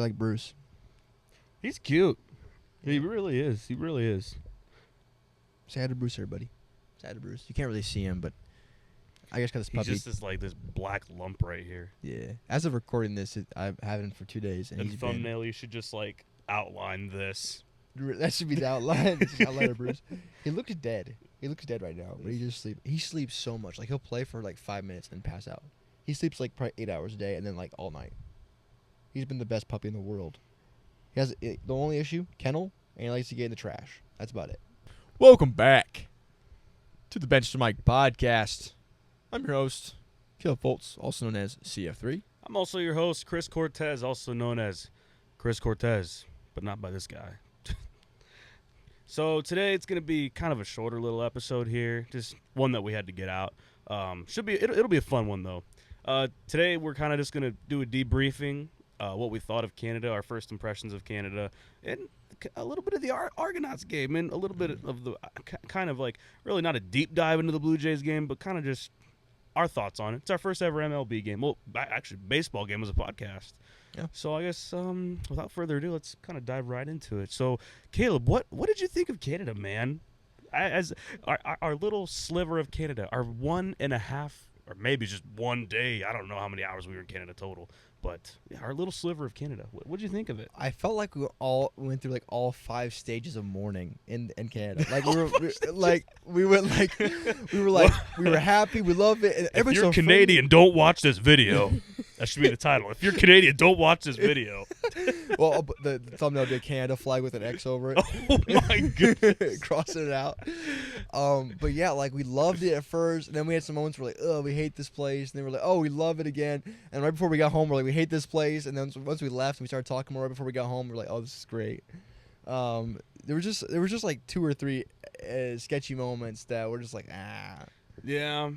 like Bruce. He's cute. He really is. He really is. Say hi to Bruce, everybody. Say hi to Bruce. You can't really see him, but I guess because this He's puppy. just this black lump right here. Yeah. As of recording this, I've had him for 2 days, and And he's thumbnail, you should just outline this. That should be the outline. Just outline of Bruce. He looks dead. He looks dead right now, but he just sleeps. He sleeps so much. Like he'll play for 5 minutes and pass out. He sleeps probably 8 hours a day, and then all night. He's been the best puppy in the world. He has the only issue, kennel, and he likes to get in the trash. That's about it. Welcome back to the Bench to Mike podcast. I'm your host, Caleb Foltz, also known as CF3. I'm also your host, Chris Cortez, also known as Chris Cortez, but not by this guy. So today it's going to be kind of a shorter little episode here, just one that we had to get out. It'll be a fun one though. Today we're kind of just going to do a debriefing, what we thought of Canada, our first impressions of Canada, and a little bit of the Argonauts game, and a little bit of the kind of really not a deep dive into the Blue Jays game, but kind of just our thoughts on it. It's our first ever MLB game. Well, actually, baseball game was a podcast. Yeah. So I guess without further ado, let's kind of dive right into it. So, Caleb, what did you think of Canada, man? As our little sliver of Canada, our 1.5 or maybe just 1 day. I don't know how many hours we were in Canada total, but our little sliver of Canada. What did you think of it? I felt like we went through all 5 stages of mourning in Canada. We were happy, we love it. And if you're Canadian, don't watch this video. That should be the title. If you're Canadian, don't watch this video. Well, the thumbnail did Canada flag with an X over it. Oh my goodness. Crossing it out. But yeah, we loved it at first, and then we had some moments where oh, we hate this place, and then we're like, oh, we love it again. And right before we got home, we're like, we hate this place. And then once we left and we started talking more right before we got home, we're like, oh, this is great. There was just 2 or 3 sketchy moments that were just Yeah,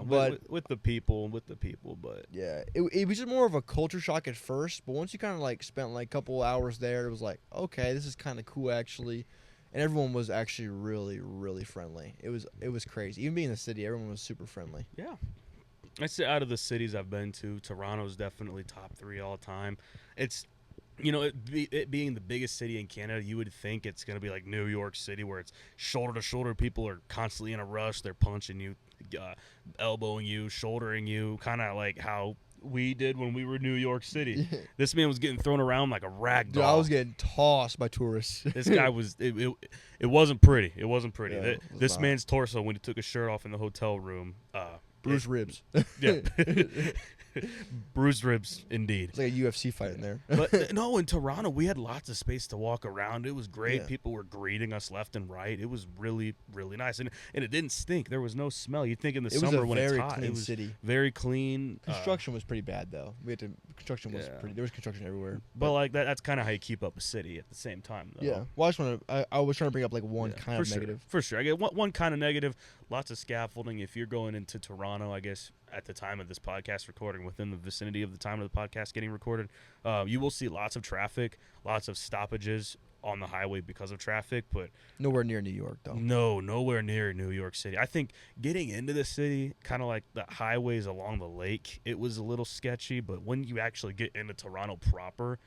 but with the people, but yeah, it was just more of a culture shock at first, but once you kind of spent a couple hours there, it was okay, this is kind of cool actually, and everyone was actually really, really friendly. It was crazy. Even being in the city, everyone was super friendly. Yeah, I'd say out of the cities I've been to, Toronto's definitely top 3 all time. It's it being the biggest city in Canada, you would think it's going to be like New York City, where it's shoulder to shoulder. People are constantly in a rush. They're punching you, elbowing you, shouldering you, kind of like how we did when we were in New York City. This man was getting thrown around like a rag doll. Dude, I was getting tossed by tourists. This guy was it wasn't pretty. It wasn't pretty. Yeah, this man's torso, when he took his shirt off in the hotel room, bruised ribs. Yeah. Bruised ribs, indeed. It's like a UFC fight in there. But no, in Toronto, we had lots of space to walk around. It was great. Yeah. People were greeting us left and right. It was really, really nice. And it didn't stink. There was no smell. You'd think in the summer when it's hot, it was city. very clean. Construction was pretty bad, though. Construction was pretty. There was construction everywhere. But that's kind of how you keep up a city at the same time, though. Yeah. Well, I was trying to bring up one kind of negative. For sure. I get one kind of negative. Lots of scaffolding. If you're going into Toronto, I guess at the time of this podcast recording, within the vicinity of the time of the podcast getting recorded, you will see lots of traffic, lots of stoppages on the highway because of traffic, but nowhere near New York, though. No, nowhere near New York City. I think getting into the city, kind of like the highways along the lake, it was a little sketchy, but when you actually get into Toronto proper,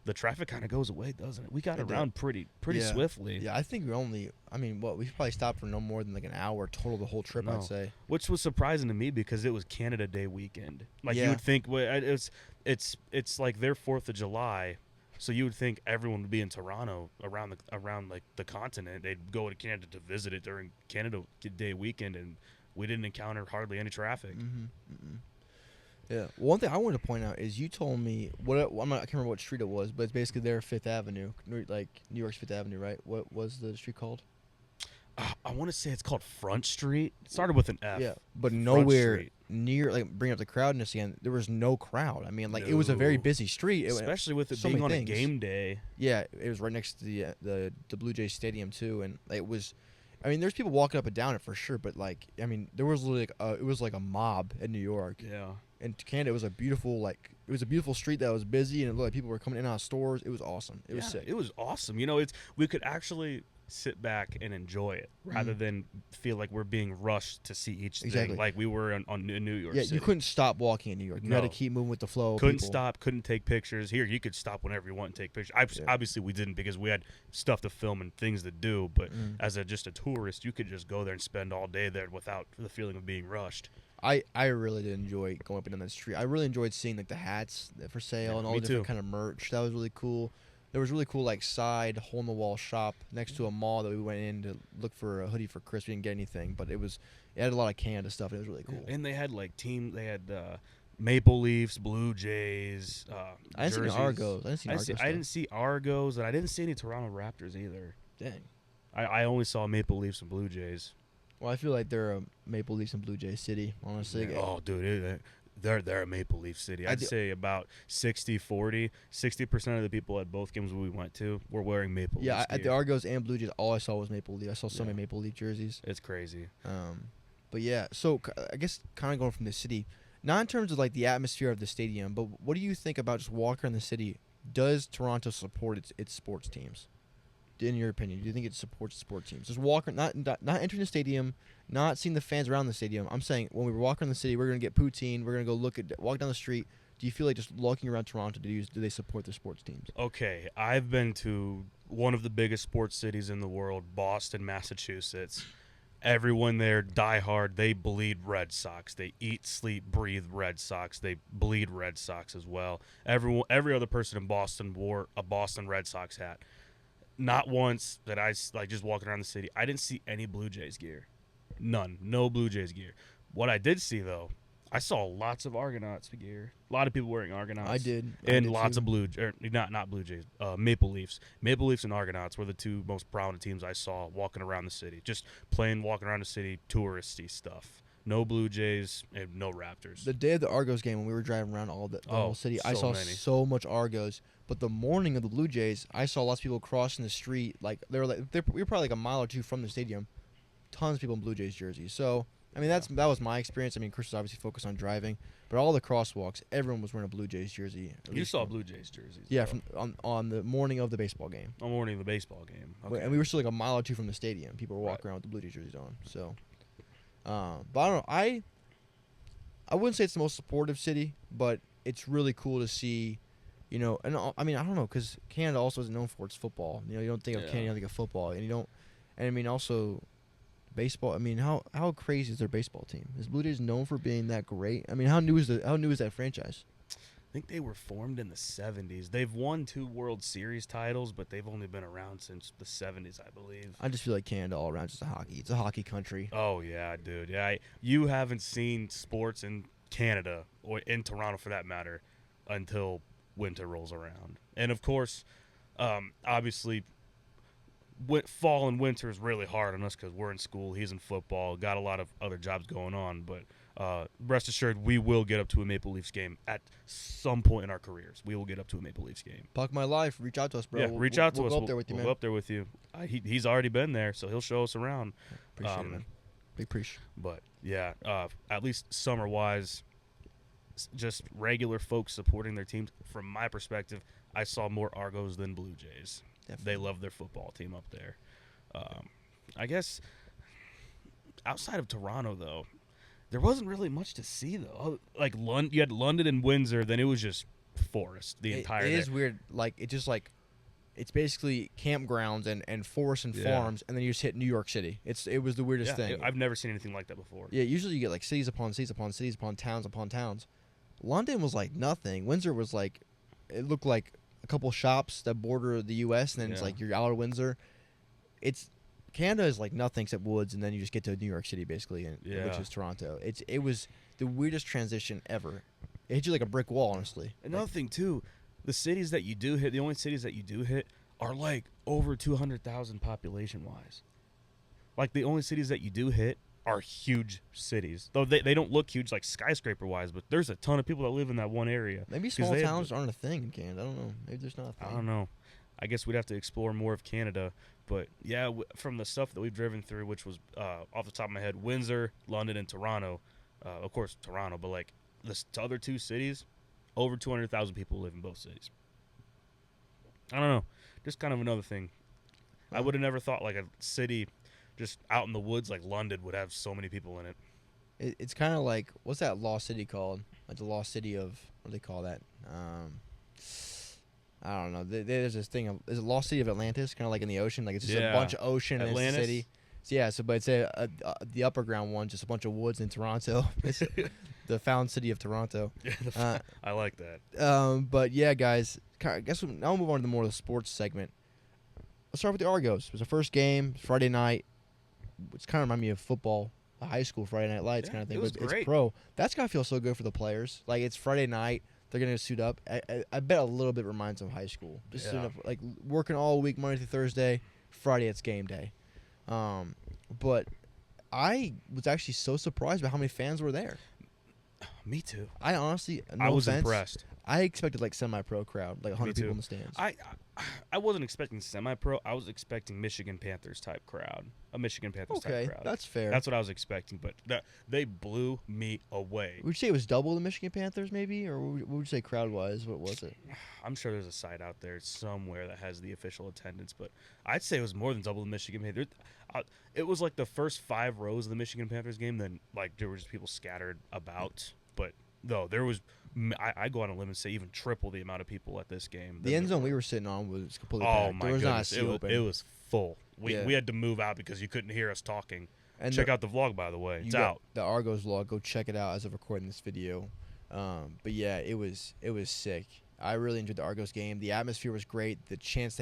the traffic kind of goes away, doesn't it? We got around pretty swiftly. Yeah, I think we probably stopped for no more than an hour total the whole trip, I'd say. Which was surprising to me because it was Canada Day weekend. You would think it's like their 4th of July, so you would think everyone would be in Toronto around the continent. They'd go to Canada to visit it during Canada Day weekend, and we didn't encounter hardly any traffic. Yeah. One thing I wanted to point out is you told me I can't remember what street it was, but it's basically their 5th Avenue, like New York's 5th Avenue, right? What was the street called? I want to say it's called Front Street. It started with an F. Yeah, but nowhere near bringing up the crowdness again. There was no crowd. I mean, it was a very busy street, especially with it being on a game day. Yeah, it was right next to the Blue Jays Stadium too, and it was. I mean, there's people walking up and down it for sure, but there was literally it was like a mob in New York. Yeah. And Canada, it was a beautiful street that was busy, and it looked like people were coming in and out of stores. It was awesome. It was sick. It was awesome. We could actually sit back and enjoy it rather than feel like we're being rushed to see each thing like we were in New York City. You couldn't stop walking in New York. You had to keep moving with the flow. Couldn't stop, couldn't take pictures. Here, you could stop whenever you want and take pictures. Obviously, we didn't because we had stuff to film and things to do, but as just a tourist, you could just go there and spend all day there without the feeling of being rushed. I really did enjoy going up and down that street. I really enjoyed seeing like the hats for sale and all the different kind of merch. That was really cool. There was really cool like side hole in the wall shop next to a mall that we went in to look for a hoodie for Chris. We didn't get anything, but it had a lot of Canada stuff. It was really cool. And they had like They had Maple Leafs, Blue Jays. I didn't see Argos. I didn't see Argos, and I didn't see any Toronto Raptors either. Dang. I only saw Maple Leafs and Blue Jays. Well, I feel like they're a Maple Leafs and Blue Jays city, honestly. Yeah. Oh, dude, they're a Maple Leaf city. I'd say about 60-40. 60% of the people at both games we went to were wearing Maple Leafs. Yeah, at the Argos and Blue Jays, all I saw was Maple Leaf. I saw so many Maple Leaf jerseys. It's crazy. But yeah, so I guess kind of going from the city, not in terms of like the atmosphere of the stadium, but what do you think about just walking around the city? Does Toronto support its sports teams? In your opinion, do you think it supports sports teams? Just walking, not entering the stadium, not seeing the fans around the stadium. I'm saying when we were walking around the city, we're gonna get poutine. We're gonna go walk down the street. Do you feel like just walking around Toronto, do they support their sports teams? Okay, I've been to one of the biggest sports cities in the world, Boston, Massachusetts. Everyone there die hard. They bleed Red Sox. They eat, sleep, breathe Red Sox. They bleed Red Sox as well. Every other person in Boston wore a Boston Red Sox hat. Not once that I like just walking around the city. I didn't see any Blue Jays gear. None. No Blue Jays gear. What I did see, though, I saw lots of Argonauts gear. A lot of people wearing Argonauts. I did. And lots of not Blue Jays, Maple Leafs. Maple Leafs and Argonauts were the two most prominent teams I saw walking around the city. Just walking around the city, touristy stuff. No Blue Jays and no Raptors. The day of the Argos game, when we were driving around the whole city, I saw so much Argos. But the morning of the Blue Jays, I saw lots of people crossing the street. Like we were probably like a mile or two from the stadium. Tons of people in Blue Jays jerseys. So I mean that was my experience. I mean Chris was obviously focused on driving, but all the crosswalks, everyone was wearing a Blue Jays jersey. You saw Blue Jays jerseys. Yeah, on the morning of the baseball game. On the morning of the baseball game. Okay. And we were still like a mile or two from the stadium. People were walking around with the Blue Jays jerseys on. So, but I don't know. I wouldn't say it's the most supportive city, but it's really cool to see. You know, and I mean, I don't know, because Canada also isn't known for its football. You know, you don't think of Canada, you don't think of football, and you don't. And I mean, also, baseball. I mean, how crazy is their baseball team? Is Blue Jays known for being that great? I mean, how new is that franchise? I think they were formed in the 70s. They've won 2 World Series titles, but they've only been around since the 70s, I believe. I just feel like Canada all around is hockey. It's a hockey country. Oh yeah, dude. Yeah, you haven't seen sports in Canada or in Toronto for that matter until winter rolls around. And of course, obviously fall and winter is really hard on us because we're in school, he's in football, got a lot of other jobs going on, but rest assured we will get up to a Maple Leafs game at some point in our careers. We will get up to a Maple Leafs game. Puck my life, reach out to us, bro. Yeah, reach out to us. We'll go up there with you, man. We'll go up there with you. He's already been there, so he'll show us around. Appreciate it, man. Big appreciate. But yeah, at least summer wise, just regular folks supporting their teams. From my perspective, I saw more Argos than Blue Jays. Definitely. They love their football team up there. I guess outside of Toronto, though, there wasn't really much to see, though. Like you had London and Windsor, then it was just forest the entire day. It is weird. Like it just like it's basically campgrounds and forests and farms, and then you just hit New York City. It was the weirdest thing. I've never seen anything like that before. Yeah, usually you get like cities upon cities upon cities upon towns. London was like nothing. Windsor was like, it looked like a couple shops that border the U.S. and then it's like you're out of Windsor. Canada is like nothing except woods, and then you just get to New York City basically, which is Toronto. It was the weirdest transition ever. It hit you like a brick wall, honestly. Another thing too, the cities that you do hit, the only cities that you do hit are like over 200,000 population wise. Like the only cities that you do hit are huge cities. Though they don't look huge like skyscraper-wise, but there's a ton of people that live in that one area. Maybe small towns aren't a thing in Canada. I don't know. Maybe there's not a thing. I don't know. I guess we'd have to explore more of Canada. But, yeah, from the stuff that we've driven through, which was, off the top of my head, Windsor, London, and Toronto. Of course, Toronto. But, like, the other two cities, over 200,000 people live in both cities. I don't know. Just kind of another thing. I would have never thought like a city just out in the woods like London would have so many people in it. It's kind of like, what's that lost city called? Like the lost city of, what do they call that? I don't know. There's this thing of, is it lost city of Atlantis? Kind of like in the ocean, like it's just a bunch of ocean and it's a city. So yeah, but it's the upper ground one, just a bunch of woods in Toronto. It's the found city of Toronto. I like that. But yeah, guys, I guess now we'll move on to more of the sports segment. Let's start with the Argos. It was the first game, Friday night. It's kind of remind me of football, the high school Friday Night Lights kind of thing. It was great. It's pro. That's gotta feel so good for the players. Like it's Friday night. They're going to suit up. I bet a little bit reminds them of high school. Just suiting up, like working all week, Monday through Thursday. Friday, it's game day. But I was actually so surprised by how many fans were there. Me too. I honestly, I was impressed. I expected like semi-pro crowd, like 100 people in the stands. I wasn't expecting semi-pro. I was expecting Michigan Panthers type crowd, a Michigan Panthers type crowd. That's fair. That's what I was expecting, but they blew me away. Would you say it was double the Michigan Panthers, maybe, or what would you say crowd-wise? What was it? I'm sure there's a site out there somewhere that has the official attendance, but I'd say it was more than double the Michigan Panthers. It was like the first 5 rows of the Michigan Panthers game. Then like there were just people scattered about, but no, there was. I go on a limb and say even triple the amount of people at this game. The end zone we were sitting on was completely packed. Oh my goodness, it was full. We had to move out because you couldn't hear us talking. And check out the vlog, by the way. It's out. The Argos vlog. Go check it out as of recording this video. But yeah, it was sick. I really enjoyed the Argos game. The atmosphere was great. The chants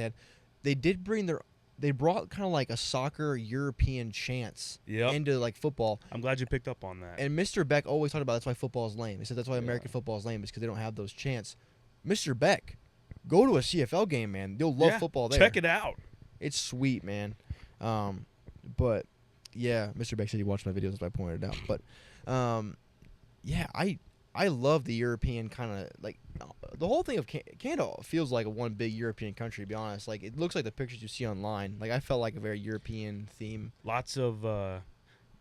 they brought kind of like a soccer European chance into like football. I'm glad you picked up on that. And Mr. Beck always talked about that's why football is lame. He said that's why American football is lame is because they don't have those chants. Mr. Beck, go to a CFL game, man. You'll love football there. Check it out. It's sweet, man. But yeah, Mr. Beck said he watched my videos, that's why I pointed it out. But yeah, I love the European kind of like the whole thing of Canada feels like a one big European country, to be honest. Like it looks like the pictures you see online. Like I felt like a very European theme. Lots of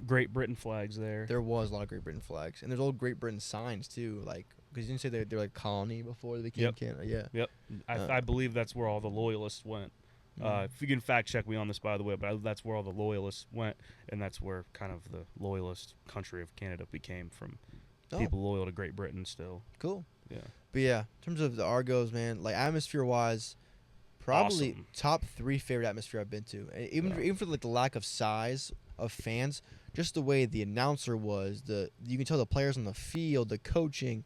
Great Britain flags there. There was a lot of Great Britain flags, and there's old Great Britain signs too. Like because you didn't say they're like colony before they became Canada. Yeah. Yep. I believe that's where all the loyalists went. If you can fact check me on this, by the way, but that's where all the loyalists went, and that's where kind of the loyalist country of Canada became from. People loyal to Great Britain still. Cool. Yeah. But yeah, in terms of the Argos, man, like atmosphere-wise, probably awesome. Top 3 favorite atmosphere I've been to. Even for like the lack of size of fans, just the way the announcer was, you can tell the players on the field, the coaching.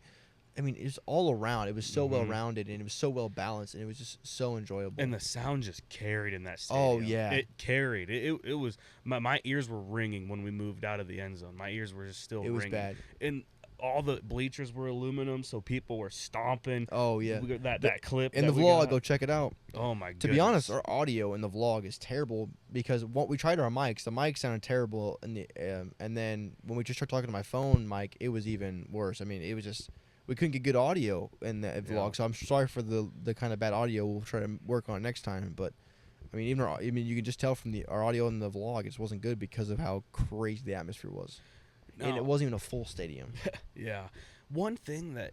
I mean, it was all around. It was so well-rounded, and it was so well-balanced, and it was just so enjoyable. And the sound just carried in that stadium. Oh, yeah. It carried. It was – my ears were ringing when we moved out of the end zone. My ears were just still ringing. It was bad. And all the bleachers were aluminum, so people were stomping. Oh, yeah. That clip. In the vlog, go check it out. Oh, my goodness. To be honest, our audio in the vlog is terrible because we tried our mics. The mic sounded terrible, and then when we just started talking to my phone mic, it was even worse. I mean, it was just – we couldn't get good audio in the vlog, so I'm sorry for the kind of bad audio. We'll try to work on it next time. But I mean, you can just tell from our audio in the vlog, it just wasn't good because of how crazy the atmosphere was, and it wasn't even a full stadium. Yeah, one thing that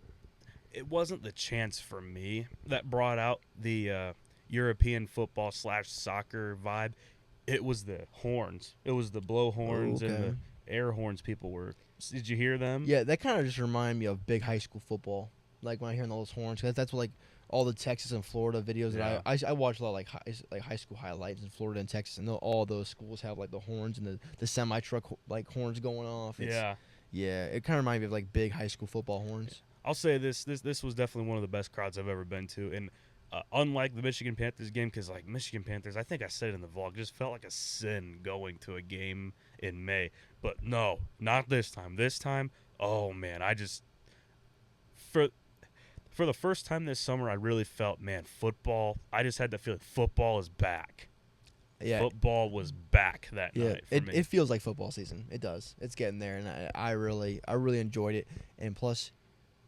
it wasn't the chance for me that brought out the European football / soccer vibe. It was the horns. It was the blow horns and the air horns people were. Did you hear them? Yeah, that kind of just reminded me of big high school football. Like when I hear those horns, cause that's what like all the Texas and Florida videos that I watch a lot of like high school highlights in Florida and Texas, and all those schools have like the horns and the semi truck like horns going off. Yeah, it kind of reminded me of like big high school football horns. I'll say this was definitely one of the best crowds I've ever been to, and unlike the Michigan Panthers game, because like Michigan Panthers, I think I said it in the vlog, just felt like a sin going to a game in May. But no, not this time. This time, oh man, I just for the first time this summer, I really felt, man, football. I just had that feeling football is back. Yeah, football was back that night for me. It feels like football season. It does. It's getting there, and I really enjoyed it. And plus,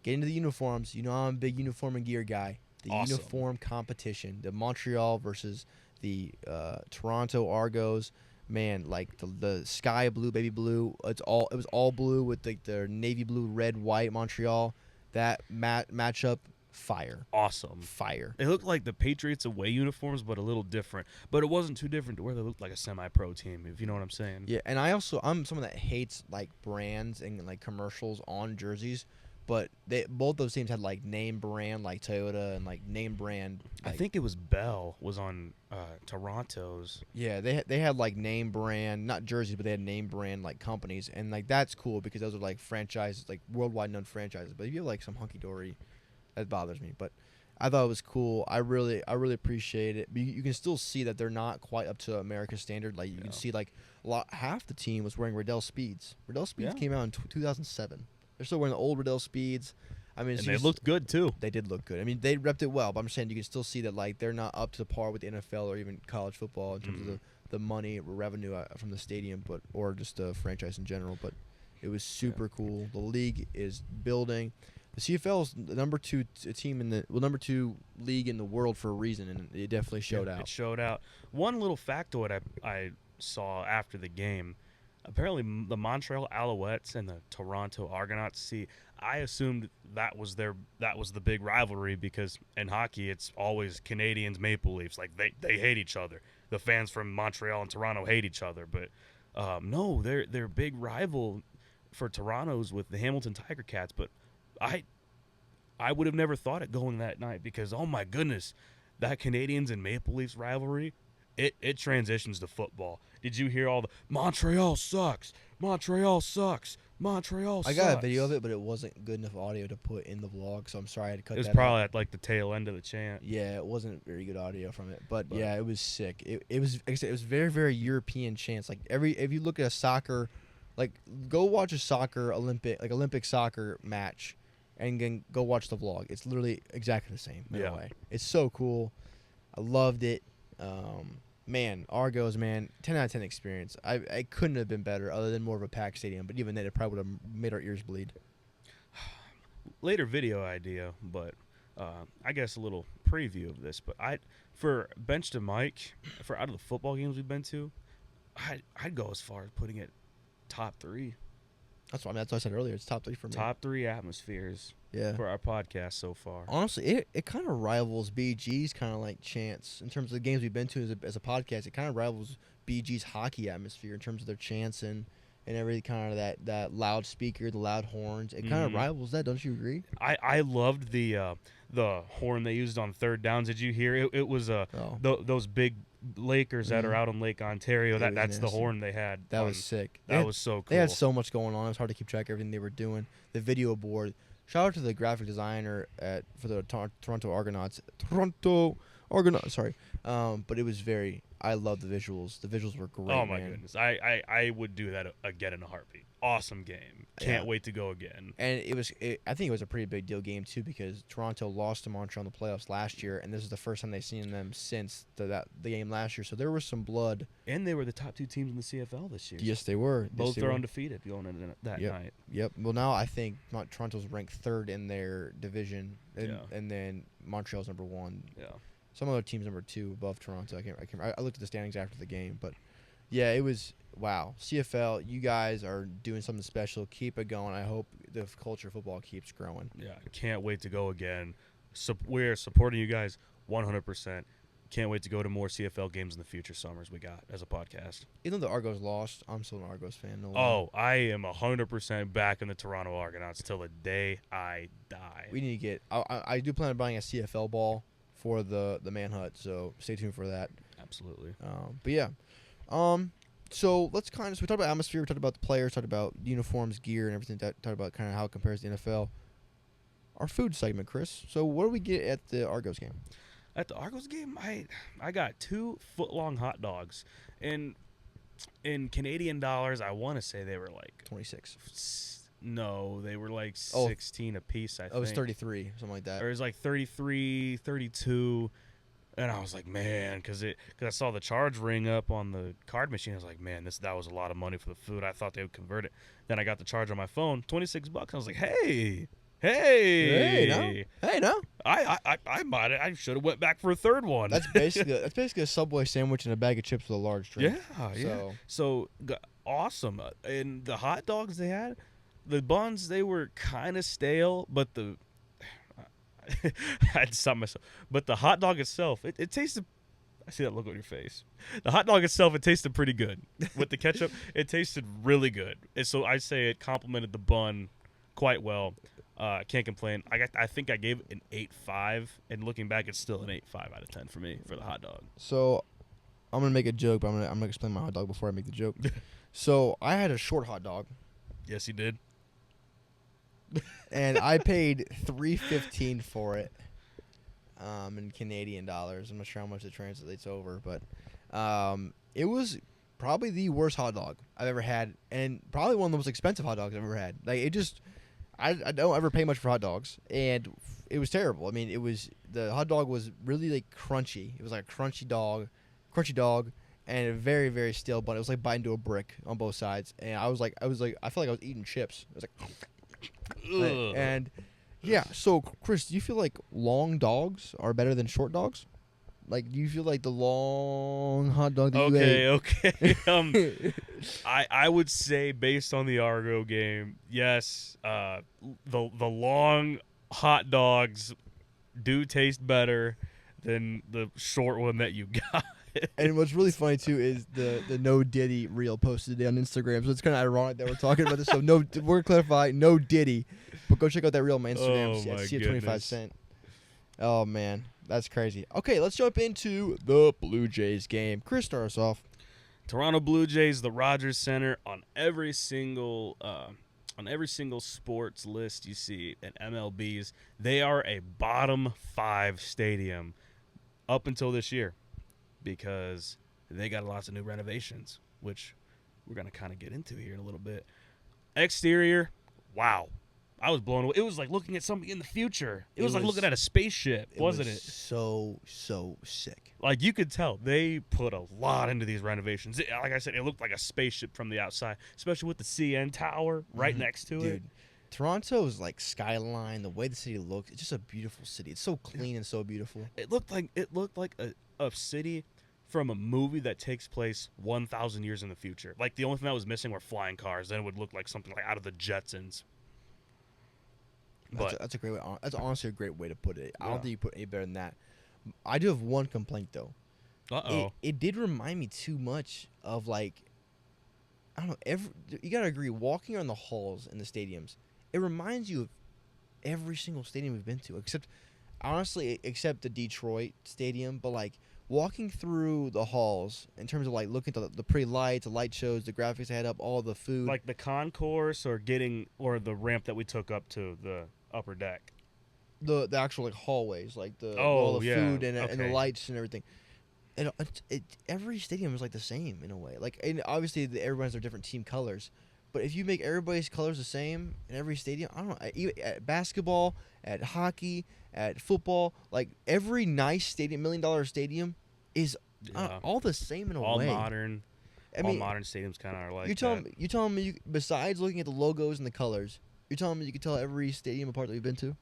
getting to the uniforms. You know, I'm a big uniform and gear guy. The uniform competition, the Montreal versus the Toronto Argos. Man, like the sky blue, baby blue. It was all blue with the navy blue, red, white Montreal. That matchup fire. Awesome. Fire. They looked like the Patriots away uniforms, but a little different. But it wasn't too different to where they looked like a semi-pro team, if you know what I'm saying. Yeah, and I'm someone that hates like brands and like commercials on jerseys, but both those teams had like name brand like Toyota and like name brand. I Like, think it was Bell was on Toronto's. yeah, they had like name brand, not jerseys, but they had name brand like companies, and like that's cool because those are like franchises, like worldwide known franchises. But if you have like some hunky dory, that bothers me. But I thought it was cool. I really appreciate it. But you can still see that they're not quite up to America's standard. Like you can see like half the team was wearing Riddell Speeds. Riddell Speeds came out in 2007. They're still wearing the old Riddell Speeds. I mean, And they looked good, too. They did look good. I mean, they repped it well, but I'm saying you can still see that like they're not up to par with the NFL or even college football in terms of the money or revenue from the stadium, or just the franchise in general. But it was super cool. The league is building. The CFL is the number 2 team number 2 league in the world for a reason, and it definitely showed out. It showed out. One little factoid I saw after the game. Apparently, the Montreal Alouettes and the Toronto Argonauts. See, I assumed that was the big rivalry because in hockey it's always Canadians Maple Leafs. Like they hate each other. The fans from Montreal and Toronto hate each other. But no, their big rival for Toronto's with the Hamilton Tiger Cats. But I would have never thought it going that night because oh my goodness, that Canadians and Maple Leafs rivalry. It transitions to football. Did you hear all the Montreal sucks, Montreal sucks, Montreal sucks? I got a video of it, but it wasn't good enough audio to put in the vlog, so I'm sorry I had to cut that out. It was probably at like the tail end of the chant. Yeah, it wasn't very good audio from it, but yeah, it was sick. It was, like I said, it was very, very European chants. Like if you look at a soccer, like go watch a Olympic soccer match, and then go watch the vlog. It's literally exactly the same in a way. It's so cool. I loved it. Man, Argos, man, 10 out of 10 experience. I couldn't have been better other than more of a packed stadium, but even then it probably would have made our ears bleed. Later video idea, but I guess a little preview of this. But for bench to mic, for out of the football games we've been to, I'd go as far as putting it top 3. That's what I said earlier. It's top 3 for me. Top 3 atmospheres for our podcast so far. Honestly, it kind of rivals BG's kind of like chants in terms of the games we've been to as a podcast. It kind of rivals BG's hockey atmosphere in terms of their chants and everything, kind of that loudspeaker, the loud horns. It kind of rivals that. Don't you agree? I loved the horn they used on third downs. Did you hear it? It was those big Lakers that are out on Lake Ontario. That's nasty. The horn they had. That was sick. That was so cool. They had so much going on. It was hard to keep track of everything they were doing. The video board. Shout out to the graphic designer for the Toronto Argonauts. Sorry. But it was I love the visuals. The visuals were great. Oh my goodness. I would do that again in a heartbeat. Awesome game. Can't wait to go again. And I think it was a pretty big deal game too because Toronto lost to Montreal in the playoffs last year, and this is the first time they've seen them since the game last year. So there was some blood. And they were the top 2 teams in the CFL this year. Yes, they were. Both are undefeated going into that night. Yep. Well, now I think Toronto's ranked 3rd in their division, and then Montreal's number 1. Yeah. Some other teams number 2 above Toronto. I looked at the standings after the game, but yeah, it was wow. CFL, you guys are doing something special. Keep it going. I hope the culture of football keeps growing. Yeah, can't wait to go again. We're supporting you guys 100%. Can't wait to go to more CFL games in the future summers we got as a podcast. Even though the Argos lost, I'm still an Argos fan. I am 100% back in the Toronto Argonauts till the day I die. We need to get. I do plan on buying a CFL ball for the Man Hut, so stay tuned for that. Absolutely. But yeah. So let's we talked about atmosphere, we talked about the players, talked about uniforms, gear, and everything. Talked about kind of how it compares to the NFL. Our food segment, Chris. So what do we get at the Argos game? At the Argos game, I got 2 foot-long hot dogs, and in Canadian dollars, I want to say they were like 26. No, they were like 16 a piece. I think it was 33, something like that. Or it was like 33, 32. And I was like, man, because I saw the charge ring up on the card machine. I was like, man, that was a lot of money for the food. I thought they would convert it. Then I got the charge on my phone, $26. I was like, hey, no. I should have went back for a third one. That's basically a Subway sandwich and a bag of chips with a large drink. Yeah. So awesome. And the hot dogs they had, the buns, they were kind of stale, but I had to stop myself. But the hot dog itself, it tasted. I see that look on your face. The hot dog itself, it tasted pretty good. With the ketchup, it tasted really good. And so I'd say it complemented the bun quite well. Can't complain. I think I gave it an 8.5, and looking back, it's still an 8.5 out of 10 for me for the hot dog. So I'm gonna make a joke, but I'm gonna explain my hot dog before I make the joke. So I had a short hot dog. Yes, you did. And I paid $3.15 for it, in Canadian dollars. I'm not sure how much it translates over, but it was probably the worst hot dog I've ever had, and probably one of the most expensive hot dogs I've ever had. Like it just, I don't ever pay much for hot dogs, and it was terrible. I mean, the hot dog was really like crunchy. It was like a crunchy dog, and a very very stale bun. It was like biting to a brick on both sides, and I felt like I was eating chips. It was like, and yeah. So Chris, do you feel like long dogs are better than short dogs? Like, do you feel like the long hot dog that you ate? Okay. I would say based on the Argo game, yes. The long hot dogs do taste better than the short one that you got. And what's really funny too is the No Diddy reel posted today on Instagram. So it's kind of ironic that we're talking about this. So we're clarifying no Diddy, but go check out that reel on my Instagram. See 25 cent. Oh man, that's crazy. Okay, let's jump into the Blue Jays game. Chris, start us off. Toronto Blue Jays, the Rogers Center, on every single sports list you see at MLB's, they are a bottom 5 stadium up until this year, because they got lots of new renovations, which we're going to kind of get into here in a little bit. Exterior, wow. I was blown away. It was like looking at something in the future. It was like looking at a spaceship, wasn't it? So sick. Like, you could tell they put a lot into these renovations. Like I said, it looked like a spaceship from the outside, especially with the CN Tower right next to it. Dude, Toronto's like skyline, the way the city looks, it's just a beautiful city. It's so clean and so beautiful. It looked like a city from a movie that takes place 1,000 years in the future. Like, the only thing that was missing were flying cars. Then it would look like something like out of the Jetsons. That's a great way. That's honestly a great way to put it. I don't think you put any better than that. I do have one complaint though. It did remind me too much of, like, I don't know. You gotta agree. Walking around the halls in the stadiums, it reminds you of every single stadium we've been to, except the Detroit stadium. But like walking through the halls in terms of like looking at the pretty lights, the light shows, the graphics they had up, all the food, like the concourse or the ramp that we took up to the upper deck. The actual like hallways, like all the food and the lights and everything. And every stadium is like the same in a way. Like, and obviously everyone has their different team colors, but if you make everybody's colors the same in every stadium, I don't know. At basketball, at hockey, at football, like every nice stadium, $1 million stadium, is all the same in a way. All modern. All modern stadiums kind of are like you're telling me besides looking at the logos and the colors, you're telling me you can tell every stadium apart that we've been to?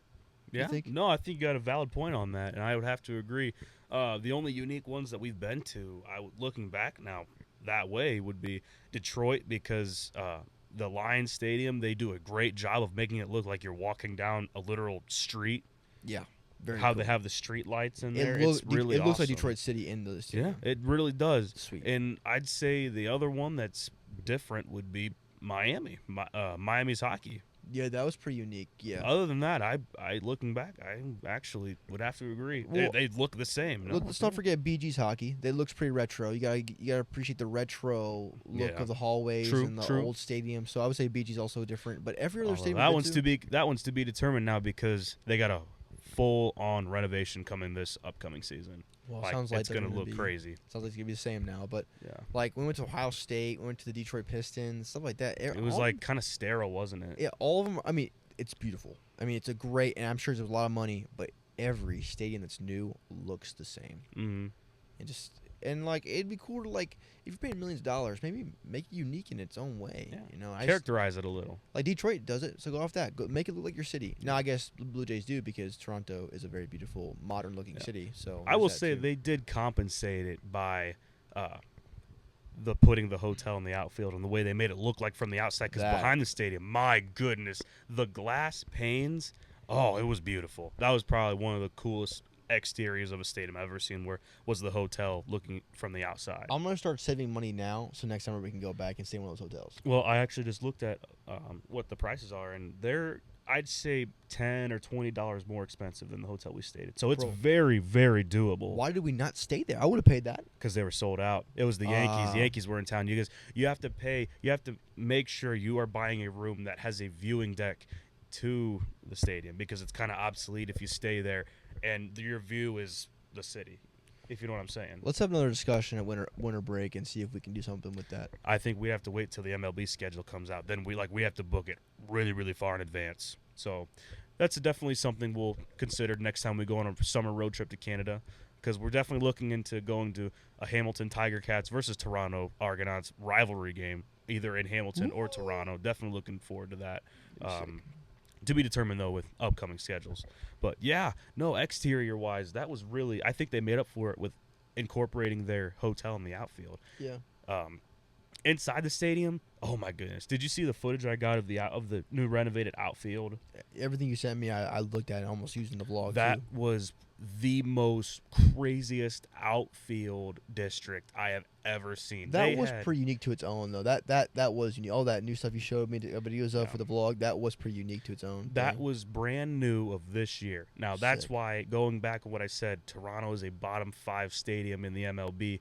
Yeah. No, I think you got a valid point on that, and I would have to agree. The only unique ones that we've been to, looking back now that way, would be Detroit, because the Lions Stadium, they do a great job of making it look like you're walking down a literal street. Yeah. Very cool. They have the street lights in there. It's really awesome. Looks like Detroit City in the stadium. Yeah, it really does. Sweet. And I'd say the other one that's different would be Miami. Miami's hockey. Yeah, that was pretty unique. Yeah. Other than that, I looking back, I actually would have to agree. Well, they look the same. Let's not forget BG's hockey. They looks pretty retro. You gotta appreciate the retro look of the hallways and the old stadium. So I would say BG's also different. But every other stadium that one's to be determined now, because they got a full-on renovation coming this upcoming season. Well, sounds like it's gonna look crazy. Sounds like it's gonna be the same now, but like we went to Ohio State, we went to the Detroit Pistons, stuff like that. It was like kind of sterile, wasn't it? Yeah, all of them. I mean, it's beautiful. I mean, it's a great, and I'm sure there's a lot of money, but every stadium that's new looks the same. Mm-hmm. And like it'd be cool to, like, if you're paying millions of dollars, maybe make it unique in its own way. Yeah. You know, characterize it a little. Like Detroit does it, so go off that. Go make it look like your city. Now I guess the Blue Jays do, because Toronto is a very beautiful, modern-looking city. So I will say they did compensate it by putting the hotel in the outfield and the way they made it look like from the outside. Because behind the stadium, my goodness, the glass panes Oh, it was beautiful. That was probably one of the coolest exteriors of a stadium I've ever seen. Where was the hotel looking from the outside? I'm gonna start saving money now, so next summer we can go back and stay in one of those hotels. Well, I actually just looked at what the prices are, and they're I'd say $10 or $20 more expensive than the hotel we stayed at. So it's Bro. very, very doable. Why did we not stay there? I would have paid that. Because they were sold out. It was the Yankees. The Yankees were in town. You have to pay. You have to make sure you are buying a room that has a viewing deck to the stadium, because it's kind of obsolete if you stay there and your view is the city. If you know what I'm saying. Let's have another discussion at winter break and see if we can do something with that. I think we have to wait till the MLB schedule comes out. Then we have to book it really, really far in advance. So that's definitely something we'll consider next time we go on a summer road trip to Canada, because we're definitely looking into going to a Hamilton Tiger Cats versus Toronto Argonauts rivalry game, either in Hamilton or Toronto. Definitely looking forward to that. To be determined, though, with upcoming schedules. But, yeah, no, exterior-wise, that was really – I think they made up for it with incorporating their hotel in the outfield. Yeah. Inside the stadium, oh, my goodness. Did you see the footage I got of the new renovated outfield? Everything you sent me, I looked at it almost using the vlog, That too. was the most craziest outfield district I have ever seen. That was pretty unique to its own, though. That was unique. All that new stuff you showed me, videos of for the vlog, that was pretty unique to its own. That was brand new of this year. Now, that's Sick. why, going back to what I said, Toronto is a bottom 5 stadium in the MLB,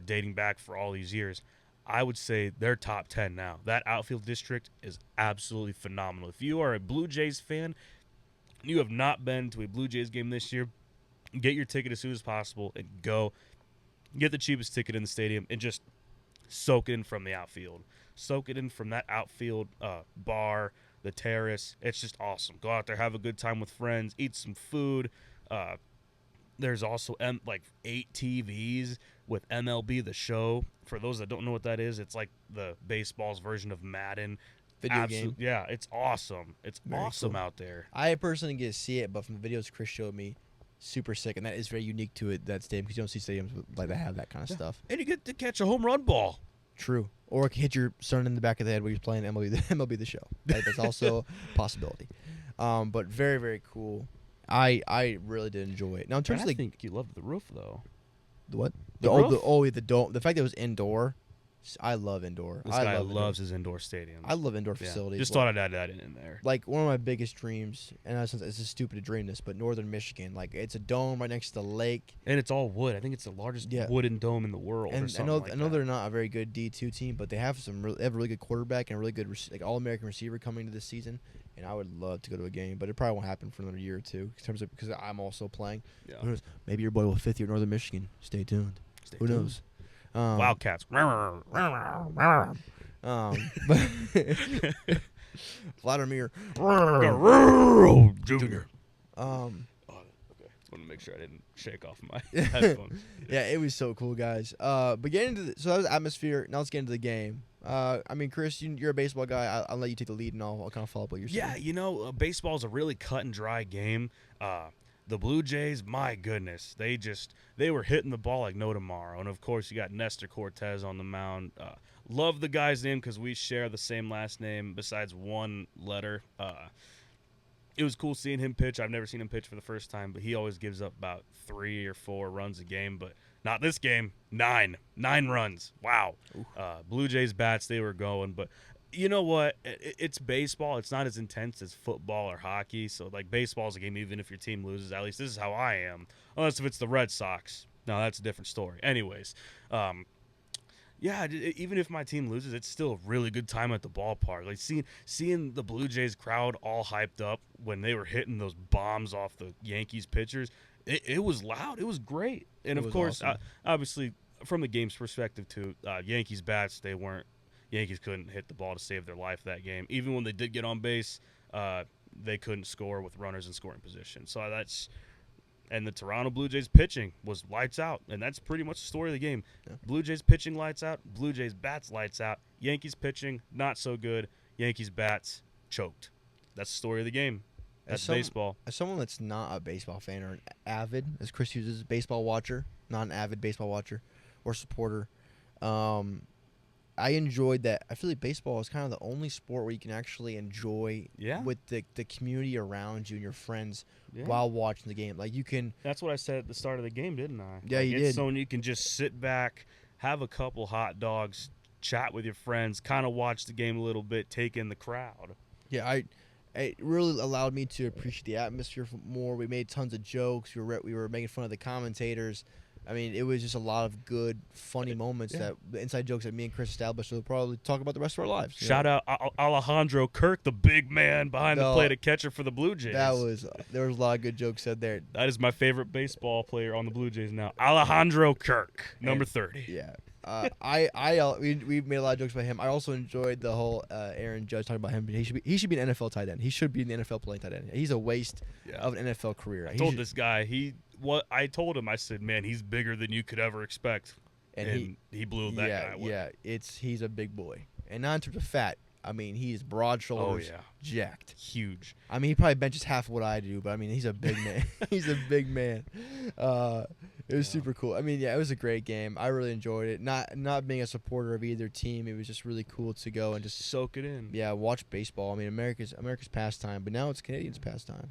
dating back for all these years. I would say they're top 10 now. That outfield district is absolutely phenomenal. If you are a Blue Jays fan, you have not been to a Blue Jays game this year, get your ticket as soon as possible and go. Get the cheapest ticket in the stadium and just soak it in from the outfield. Soak it in from that outfield bar, the terrace. It's just awesome. Go out there, have a good time with friends, eat some food. There's also 8 TVs with MLB The Show. For those that don't know what that is, it's like the baseball's version of Madden. Video game. Yeah, it's awesome. It's Very awesome cool. out there. I personally didn't get to see it, but from the videos Chris showed me, super sick, and that is very unique to it, that stadium, because you don't see stadiums like that have that kind of stuff. And you get to catch a home run ball. True. Or hit your son in the back of the head while he's playing MLB The Show. That's also a possibility. But very, very cool. I really did enjoy it. Now, in terms of I think you loved the roof, though. the what? The The roof? the dome. The fact that it was indoor. I love indoor. This I guy love loves his indoor stadiums. I love indoor facilities. Just thought I'd add that in there. Like, one of my biggest dreams, and it's just stupid to dream this, but northern Michigan, like, it's a dome right next to the lake. And it's all wood. I think it's the largest wooden dome in the world. And or something I know they're not a very good D2 team, but they have they have a really good quarterback and a really good All-American receiver coming into this season. And I would love to go to a game, but it probably won't happen for another year or two because I'm also playing. Yeah. Who knows? Maybe your boy will fifth year at Northern Michigan. Stay tuned. Who knows? Wildcats. But Vladimir Junior. Okay. Just want to make sure I didn't shake off my headphones. Yeah, it was so cool, guys. But getting into so that was atmosphere. Now let's get into the game. I mean, Chris, you're a baseball guy. I'll let you take the lead, and I'll kind of follow up what you're saying. Yeah, baseball's a really cut and dry game. The Blue Jays, my goodness, they were hitting the ball like no tomorrow. And, of course, you got Nestor Cortez on the mound. Love the guy's name because we share the same last name besides one letter. It was cool seeing him pitch. I've never seen him pitch for the first time, but he always gives up about 3 or 4 runs a game. But not this game. 9 runs. Wow. Blue Jays bats, they were going. But you know what? It's baseball. It's not as intense as football or hockey. So, like, baseball's a game even if your team loses. At least this is how I am. Unless if it's the Red Sox. No, that's a different story. Anyways, yeah, even if my team loses, it's still a really good time at the ballpark. Like, seeing the Blue Jays crowd all hyped up when they were hitting those bombs off the Yankees pitchers, it was loud. It was great. And, of course, awesome. Obviously, from the game's perspective, too, Yankees bats, Yankees couldn't hit the ball to save their life that game. Even when they did get on base, they couldn't score with runners in scoring position. So and the Toronto Blue Jays pitching was lights out, and that's pretty much the story of the game. Yeah. Blue Jays pitching lights out, Blue Jays bats lights out. Yankees pitching not so good. Yankees bats choked. That's the story of the game. That's baseball. As someone that's not a baseball fan or an avid, as Chris uses, baseball watcher, not an avid baseball watcher or supporter, I enjoyed that. I feel like baseball is kind of the only sport where you can actually enjoy with the community around you and your friends while watching the game. Like you can. That's what I said at the start of the game, didn't I? Yeah, like you it's did. So you can just sit back, have a couple hot dogs, chat with your friends, kind of watch the game a little bit, take in the crowd. Yeah, it really allowed me to appreciate the atmosphere more. We made tons of jokes. We were making fun of the commentators. I mean, it was just a lot of good, funny moments the inside jokes that me and Chris established. We'll probably talk about the rest of our lives. Shout out Alejandro Kirk, the big man behind the plate, a catcher for the Blue Jays. There was a lot of good jokes said there. That is my favorite baseball player on the Blue Jays now, Alejandro Kirk, number 30. Yeah. We made a lot of jokes about him. I also enjoyed the whole Aaron Judge talking about him. He should be an NFL tight end. He should be in the NFL playing tight end. He's a waste of an NFL career. I told this guy I told him, I said, man, he's bigger than you could ever expect, and he blew that guy away. Yeah, he's a big boy, and not in terms of fat. I mean, he's broad shoulders, jacked, huge. I mean, he probably benches half of what I do, but I mean, he's a big man. He's a big man. It was super cool. I mean, it was a great game. I really enjoyed it. Not being a supporter of either team, it was just really cool to go and just soak it in. Yeah, watch baseball. I mean, America's pastime, but now it's Canadians' pastime.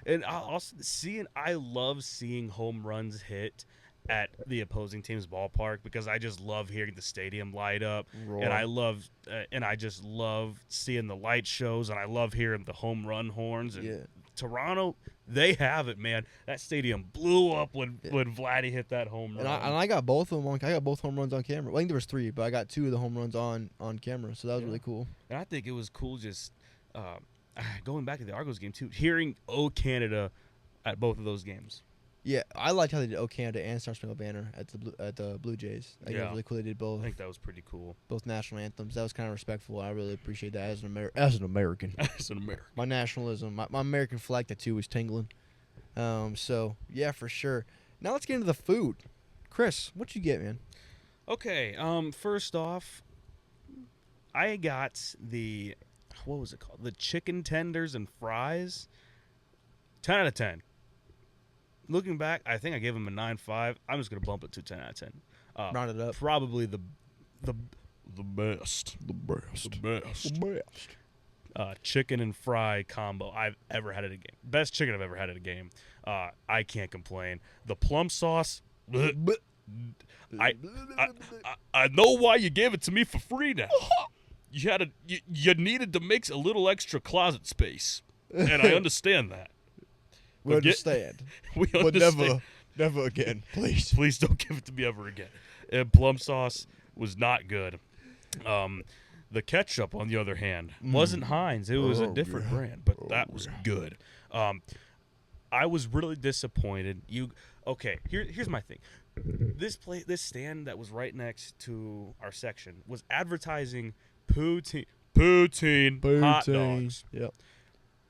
And I love seeing home runs hit at the opposing team's ballpark because I just love hearing the stadium light up, Roar. and I just love seeing the light shows, and I love hearing the home run horns. And Toronto, they have it, man. That stadium blew up when Vladdy hit that home run. And I got both of them. I got both home runs on camera. Well, I think there was 3, but I got 2 of the home runs on camera, so that was really cool. And I think it was cool just going back to the Argos game too, hearing "Oh Canada" at both of those games. Yeah, I liked how they did "Oh Canada" and "Star Spangled Banner" at the Blue Jays. I think it was really cool. They did both. I think that was pretty cool. Both national anthems. That was kind of respectful. I really appreciate that as an American. As an American. My nationalism, my American flag tattoo was tingling. So yeah, for sure. Now let's get into the food. Chris, what'd you get, man? Okay. First off, I got what was it called? The chicken tenders and fries. 10 out of 10. Looking back, I think I gave him a 9.5. I'm just gonna bump it to 10 out of 10. Round it up. Probably the best. The best. Chicken and fry combo I've ever had at a game. Best chicken I've ever had at a game. I can't complain. The plum sauce. I know why you gave it to me for free now. You needed to make a little extra closet space, and I understand that. We understand. But never again, please. Please don't give it to me ever again. And plum sauce was not good. The ketchup, on the other hand, wasn't Heinz. It was a different brand, but that was good. I was really disappointed. Here's my thing. This stand that was right next to our section was advertising poutine hot dogs. Yep.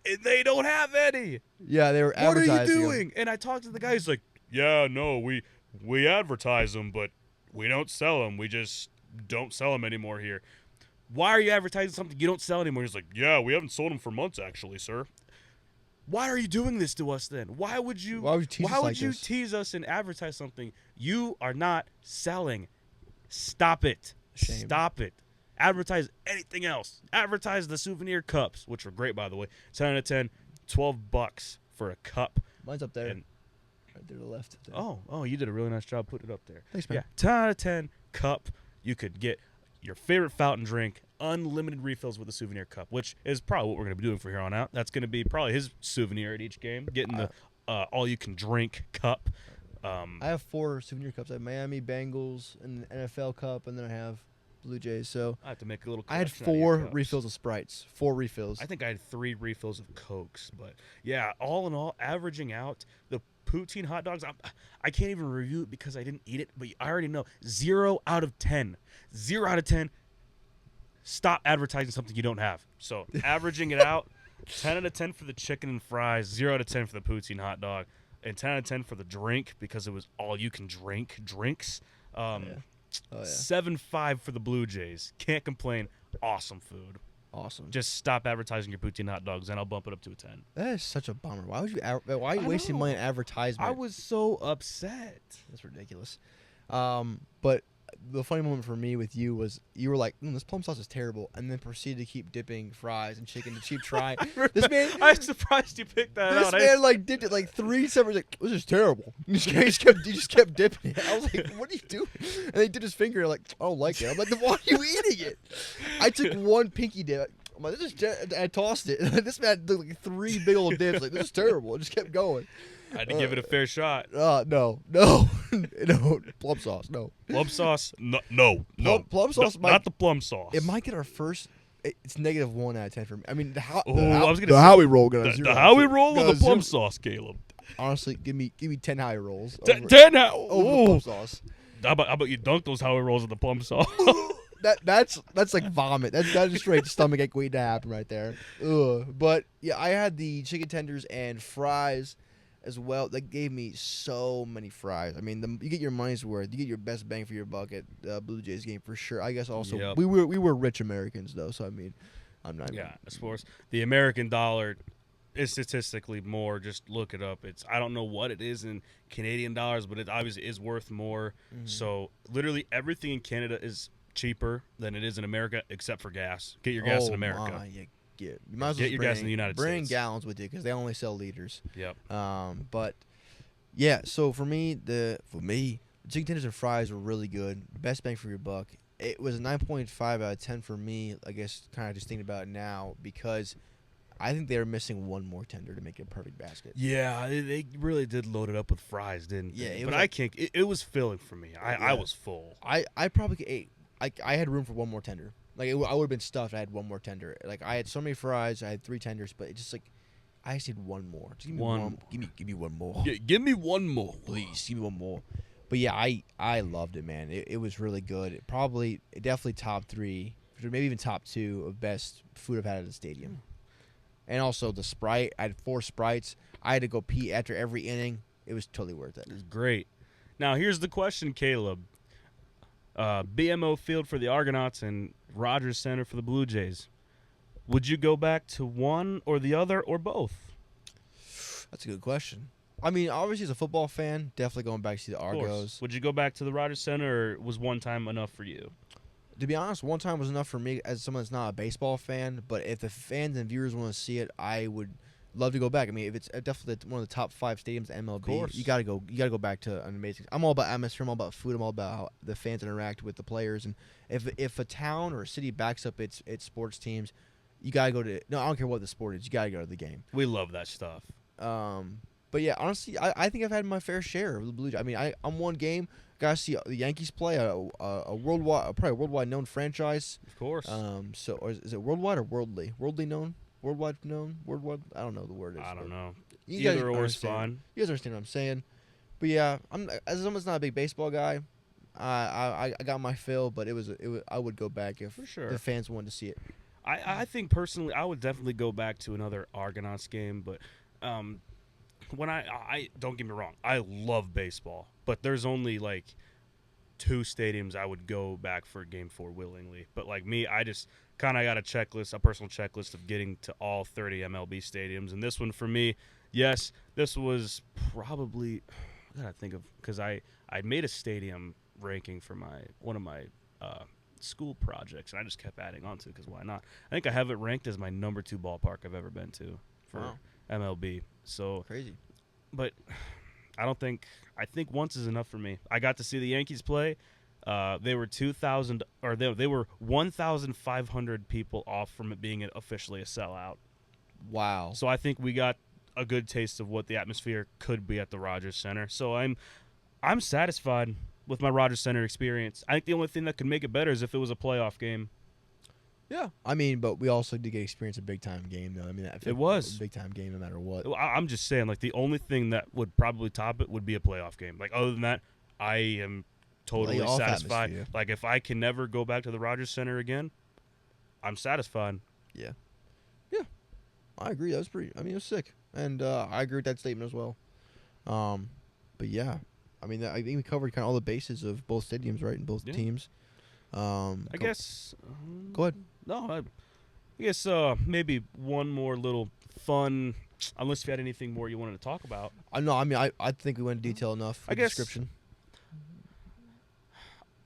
And they don't have any. Yeah, they were advertising. What are you doing? And I talked to the guy. He's like, "Yeah, no, we advertise them, but we don't sell them. We just don't sell them anymore here." Why are you advertising something you don't sell anymore? He's like, "Yeah, we haven't sold them for months, actually, sir." Why are you doing this to us then? Why would you tease us and advertise something you are not selling? Stop it. Shame. Stop it. Advertise anything else. Advertise the souvenir cups, which were great, by the way. 10 out of 10, $12 for a cup. Mine's up there. And right there to the left. There. Oh, you did a really nice job putting it up there. Thanks, man. Yeah, 10 out of 10 cup. You could get your favorite fountain drink, unlimited refills with a souvenir cup, which is probably what we're going to be doing from here on out. That's going to be probably his souvenir at each game, getting the all-you-can-drink cup. I have 4 souvenir cups. I have Miami, Bengals, and NFL cup, and then I have Blue Jays. So I have to make a little. I had 4 refills of Sprites. 4 refills. I think I had 3 refills of Cokes, but yeah, all in all, averaging out the poutine hot dogs. I can't even review it because I didn't eat it, but I already know 0 out of 10. 0 out of 10. Stop advertising something you don't have. So averaging it out, 10 out of 10 for the chicken and fries, 0 out of 10 for the poutine hot dog, and 10 out of 10 for the drink because it was all you can drink drinks. 7.5 for the Blue Jays. Can't complain. Awesome food. Awesome. Just stop advertising your poutine hot dogs, and I'll bump it up to a 10. That is such a bummer. Why are you wasting money on advertisement? I was so upset. That's ridiculous. But the funny moment for me with you was you were like, this plum sauce is terrible, and then proceeded to keep dipping fries and chicken to keep trying. This man, I'm surprised you picked that this out. man like dipped it like 3 separate. Like, this is terrible. He just kept dipping it. I was like, what are you doing? And they did his finger like, I don't like it. I'm like, then why are you eating it? I took one pinky dip. I'm like, this is. I tossed it. This man took like 3 big old dips. Like, this is terrible. It just kept going. I had to give it a fair shot. No, plum sauce, no. Plum sauce, no. Plum sauce, not the plum sauce. It might get our first. It's -1 out of 10 for me. I mean, the Howie roll the Howie roll or the plum sauce, Caleb? Honestly, give me 10 Howie rolls. 10 over plum sauce. How about you dunk those Howie rolls in the plum sauce? That's like vomit. That's just straight stomach ache waiting to happen right there. Ugh. But yeah, I had the chicken tenders and fries as well. They gave me so many fries. I mean, you get your money's worth. You get your best bang for your buck at Blue Jays game for sure. I guess also Yep. we were rich Americans though, so I mean, I'm not. Yeah, of course. The American dollar is statistically more. Just look it up. I don't know what it is in Canadian dollars, but it obviously is worth more. Mm-hmm. So literally everything in Canada is cheaper than it is in America, except for gas. Get your gas in America. You might as well get your gas in the United bring States. gallons with you because they only sell liters. Yep. But yeah, so for me, the chicken tenders and fries were really good. Best bang for your buck. It was a 9.5 out of 10 for me. I guess kind of just thinking about it now because I think they were missing one more tender to make it a perfect basket. Yeah, they really did load it up with fries, didn't they? Yeah, but I can't. It was filling for me. I was full. I probably ate. I had room for one more tender. Like I would have been stuffed. I had one more tender. Like I had so many fries. I had 3 tenders, but it just like I just need one more. Just give me one. Give me one more. Yeah, give me one more, please. Give me one more. But yeah, I loved it, man. It was really good. It definitely top 3, maybe even top 2 of best food I've had at the stadium. And also the Sprite. I had 4 Sprites. I had to go pee after every inning. It was totally worth it. It was great. Now here's the question, Caleb. BMO Field for the Argonauts and Rogers Center for the Blue Jays. Would you go back to one or the other or both? That's a good question. I mean, obviously as a football fan, definitely going back to see the Argos. Would you go back to the Rogers Center, or was one time enough for you? To be honest, one time was enough for me as someone that's not a baseball fan. But if the fans and viewers want to see it, I would love to go back. I mean, if it's definitely one of the top 5 stadiums in MLB, you gotta go back to an amazing. I'm all about atmosphere. I'm all about food. I'm all about how the fans interact with the players. And if a town or a city backs up its sports teams, you gotta go to. No, I don't care what the sport is. You gotta go to the game. We love that stuff. But yeah, honestly, I think I've had my fair share of the Blue Jays. I mean, I'm one game. Gotta see the Yankees play a worldwide, probably a worldwide known franchise. Of course. So or is it worldwide or worldly? Worldly known. Worldwide known? Worldwide? I don't know what the word is. I don't know. Either or is fine. You guys understand what I'm saying. But yeah, as someone that's not a big baseball guy, I got my fill, but it was I would go back if for sure the fans wanted to see it. I think personally I would definitely go back to another Argonauts game, but when I don't get me wrong, I love baseball, but there's only like 2 stadiums I would go back for Game 4 willingly. But like me, I just kind of got a personal checklist of getting to all 30 MLB stadiums, and this one for me, yes, this was probably I gotta think of because I made a stadium ranking for one of my school projects, and I just kept adding on to it because why not? I think I have it ranked as my number 2 ballpark I've ever been to for MLB. So crazy, but I think once is enough for me. I got to see the Yankees play. They were 2,000 or they were 1,500 people off from it being officially a sellout. Wow. So I think we got a good taste of what the atmosphere could be at the Rogers Center. So I'm satisfied with my Rogers Center experience. I think the only thing that could make it better is if it was a playoff game. Yeah, I mean, but we also did get experience a big-time game, though. I mean, it was a big-time game no matter what. I'm just saying, like, the only thing that would probably top it would be a playoff game. Like, other than that, I am totally satisfied. Atmosphere. Like, if I can never go back to the Rogers Center again, I'm satisfied. Yeah. Yeah, I agree. That was it was sick. And I agree with that statement as well. But, yeah, I mean, I think we covered kind of all the bases of both stadiums, right, and both teams. I guess. Go ahead. No, I guess maybe one more little fun. Unless you had anything more you wanted to talk about. No, I mean I think we went into detail enough. I guess description.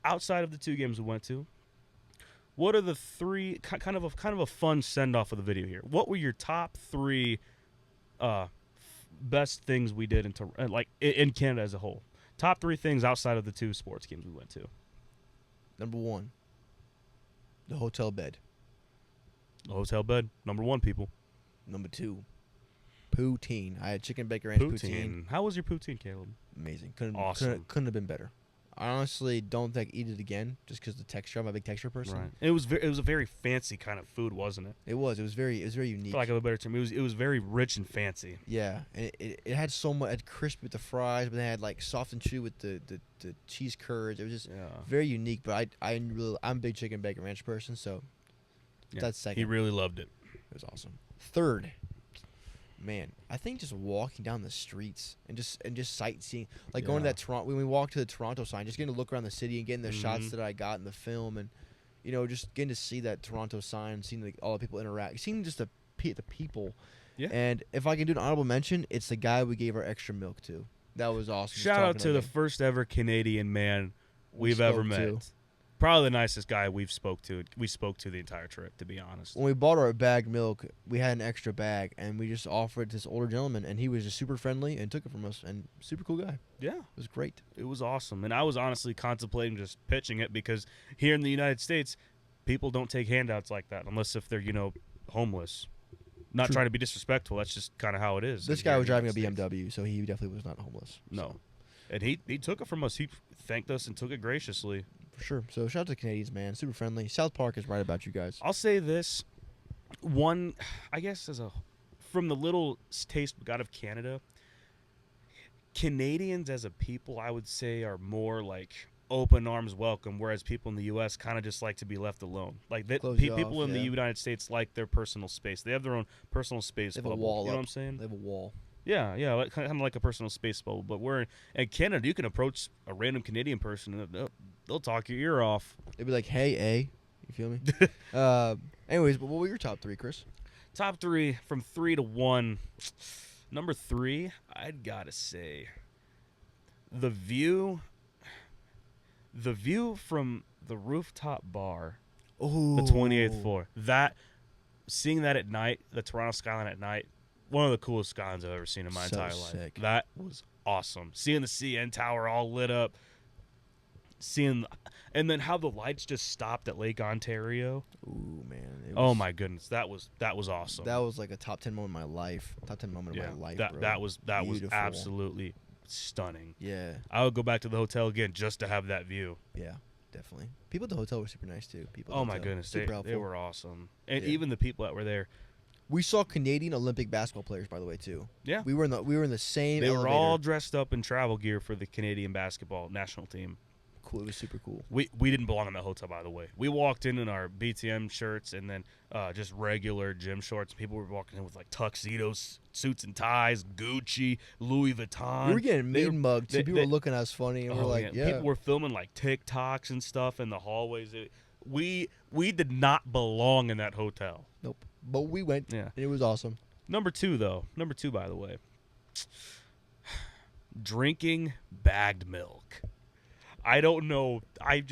outside of the 2 games we went to, what are the 3 kind of a fun send off of the video here? What were your top 3 best things we did in Canada as a whole? Top 3 things outside of the 2 sports games we went to. Number 1, the hotel bed. The hotel bed, number 1, people. Number 2, poutine. I had chicken bacon ranch poutine. How was your poutine, Caleb? Amazing. Awesome. Couldn't have been better. I honestly don't think I'd eat it again just because the texture. I'm a big texture person. Right. It was a very fancy kind of food, wasn't it? It was very unique. For lack of a better term, it was very rich and fancy. Yeah, and it had so much. It had crisp with the fries, but then it had like soft and chewy with the cheese curds. It was just very unique. But I'm a big chicken bacon ranch person, so that's second. He really loved it. It was awesome. Third, man, I think just walking down the streets and just sightseeing, like going to that Toronto. When we walked to the Toronto sign, just getting to look around the city and getting the shots that I got in the film, and just getting to see that Toronto sign, seeing all the people interact, seeing just the people. Yeah. And if I can do an honorable mention, it's the guy we gave our extra milk to. That was awesome. Shout out to the first ever Canadian man we've ever met. Probably the nicest guy we spoke to the entire trip, to be honest. When we bought our bagged milk, we had an extra bag, and we just offered it to this older gentleman, and he was just super friendly and took it from us, and super cool guy. Yeah. It was great. It was awesome. And I was honestly contemplating just pitching it because here in the United States, people don't take handouts like that unless if they're, homeless. Not True. Trying to be disrespectful. That's just kind of how it is. This guy was driving a BMW, so he definitely was not homeless. No. So. And he took it from us. He thanked us and took it graciously. For sure. So shout out to the Canadians, man. Super friendly. South Park is right about you guys. I'll say this. One, I guess from the little taste we got of Canada, Canadians as a people, I would say, are more like open arms welcome, whereas people in the U.S. kind of just like to be left alone. Like people in the United States like their personal space. They have their own personal space. They have bubble. a wall. You know what I'm saying? They have a wall. Yeah, kind of like a personal space bubble. But in Canada, you can approach a random Canadian person and they'll talk your ear off. They'd be like, "Hey, A," you feel me? Anyways, but what were your top 3, Chris? Top 3 from 3 to 1. Number 3, I'd gotta say, the view from the rooftop bar, Ooh. the 28th floor. Seeing that at night, the Toronto skyline at night. One of the coolest skylines I've ever seen in my entire life. Sick. That was awesome. Seeing the CN Tower all lit up. And then how the lights just stopped at Lake Ontario. Ooh, man. Oh my goodness, that was awesome. That was like a top 10 moment of my life. Top 10 moment of my life, bro. That was Beautiful. absolutely stunning. Yeah. I would go back to the hotel again just to have that view. Yeah, definitely. People at the hotel were super nice too. Oh my goodness, they were awesome. And even the people that were there. We saw Canadian Olympic basketball players, by the way, too. Yeah. We were in the same They elevator. were all dressed up in travel gear for the Canadian basketball national team. Cool. It was super cool. We didn't belong in that hotel, by the way. We walked in our BTM shirts and then just regular gym shorts. People were walking in with like tuxedos, suits and ties, Gucci, Louis Vuitton. We were getting mean mugged. People were looking at us funny, and we're like, yeah. People were filming like TikToks and stuff in the hallways. We did not belong in that hotel. Nope. But we went, and it was awesome. Number 2, by the way. Drinking bagged milk. I don't know.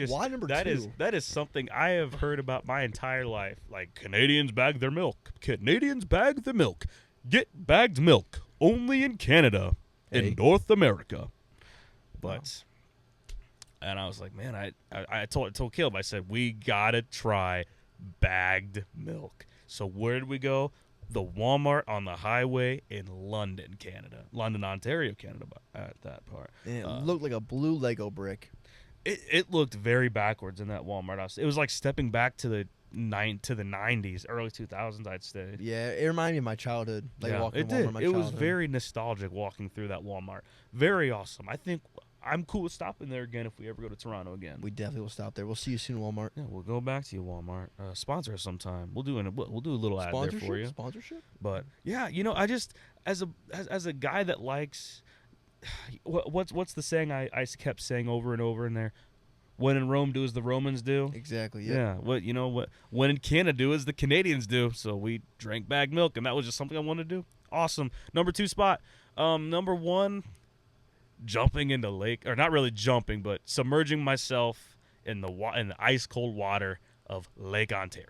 Why number 2? That is something I have heard about my entire life. Like, Canadians bag their milk. Canadians bag the milk. Get bagged milk only in Canada, in North America. But, and I was like, man, I told Caleb, I said, we gotta try bagged milk. So where did we go? The Walmart on the highway in London, Ontario, Canada. At that part, and it looked like a blue Lego brick. It looked very backwards in that Walmart. It was like stepping back to the 90s, early 2000s. I'd say. Yeah, it reminded me of my childhood. Like walking it Walmart did. in my It childhood. was very nostalgic walking through that Walmart. Very awesome. I think I'm cool with stopping there again if we ever go to Toronto again. We definitely will stop there. We'll see you soon, Walmart. Yeah, we'll go back to you, Walmart. Sponsor us sometime. We'll do a little ad there for you. Sponsorship. But yeah, I just as a guy that likes what's the saying I kept saying over and over in there. When in Rome, do as the Romans do. Exactly. Yeah. What when in Canada, do as the Canadians do. So we drank bagged milk, and that was just something I wanted to do. Awesome. Number 2 spot. Number 1. Jumping into lake, or not really jumping, but submerging myself in the ice cold water of Lake Ontario.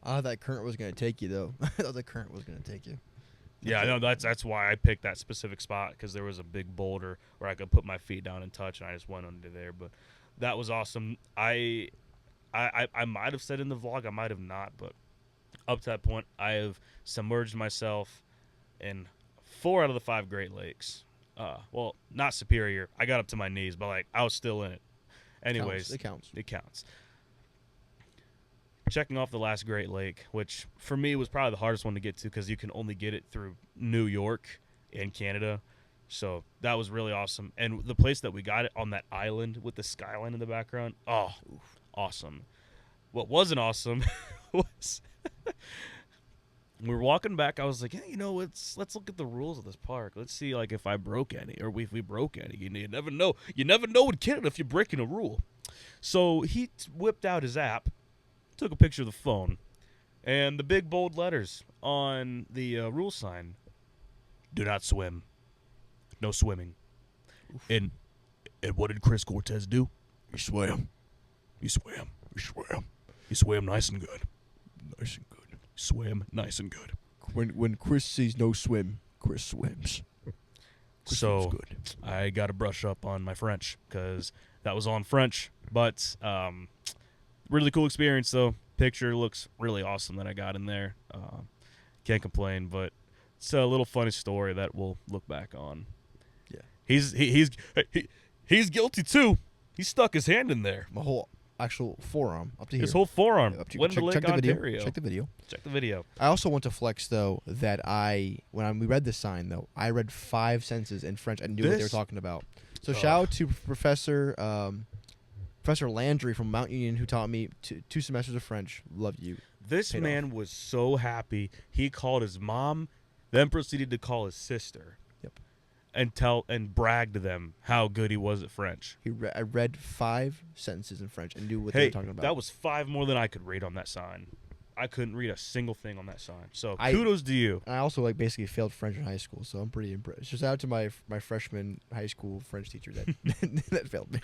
I thought that current was going to take you, though. I thought the current was going to take you. Yeah, I know that's why I picked that specific spot, because there was a big boulder where I could put my feet down and touch, and I just went under there. But that was awesome. I might have said in the vlog, I might have not, but up to that point, I have submerged myself in 4 out of the 5 Great Lakes. Well, not Superior. I got up to my knees, but like I was still in it. Anyways, It counts. It counts. Checking off the last Great Lake, which for me was probably the hardest one to get to because you can only get it through New York and Canada. So that was really awesome. And the place that we got it on that island with the skyline in the background, awesome. What wasn't awesome was we were walking back. I was like, hey, let's look at the rules of this park. Let's see like if I broke any or if we broke any. You never know. You never know in Canada if you're breaking a rule. So he whipped out his app, took a picture of the phone, and the big bold letters on the rule sign: "Do not swim. No swimming." And what did Chris Cortez do? He swam. He swam. He swam. He swam nice and good. Nice and good. Swam nice and good. When Chris sees no swim, Chris swims. Chris So swims good. I got to brush up on my French because that was all in French. But really cool experience, though. Picture looks really awesome that I got in there. Can't complain, but it's a little funny story that we'll look back on. Yeah, he's guilty too. He stuck his hand in there. My whole actual forearm up to here. His whole forearm. Yeah, up to Went to Lake Ontario. Check the video. Check the video. I also want to flex, though, that we read the sign, though, I read 5 sentences in French. I knew what they were talking about. So shout out to Professor Landry from Mount Union, who taught me 2 semesters of French. Love you. This man was so happy. He called his mom, then proceeded to call his sister. Yep. And brag to them how good he was at French. I read 5 sentences in French and knew what they were talking about. That was 5 more than I could read on that sign. I couldn't read a single thing on that sign. So kudos to you. And I also basically failed French in high school, so I'm pretty impressed. Just out to my freshman high school French teacher that that failed me.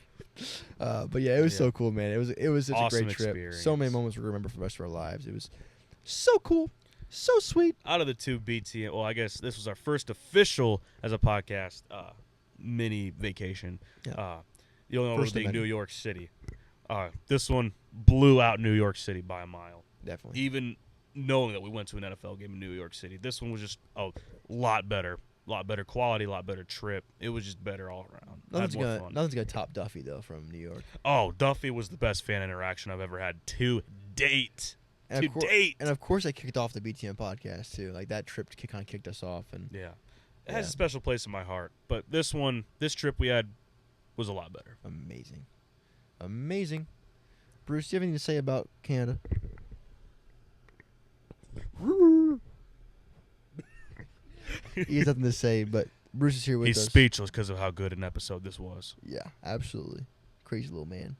But yeah, it was so cool, man. It was such awesome a great trip. experience. So many moments we remember for the rest of our lives. It was so cool, so sweet. Out of the 2 BTM, well, I guess this was our first official as a podcast mini vacation. Yeah. You'll know it being New York City. This one blew out New York City by a mile. Definitely. Even knowing that we went to an NFL game in New York City, this one was just a lot better quality, a lot better trip. It was just better all around. Nothing's gonna top Duffy though from New York. Oh, Duffy was the best fan interaction I've ever had to date. And of course, I kicked off the BTM podcast too. Like that trip kind of kicked us off, and yeah, it has a special place in my heart. But this trip we had was a lot better. Amazing. Bruce, do you have anything to say about Canada? He has nothing to say, but Bruce is here with us. He's speechless because of how good an episode this was. Yeah, absolutely. Crazy little man.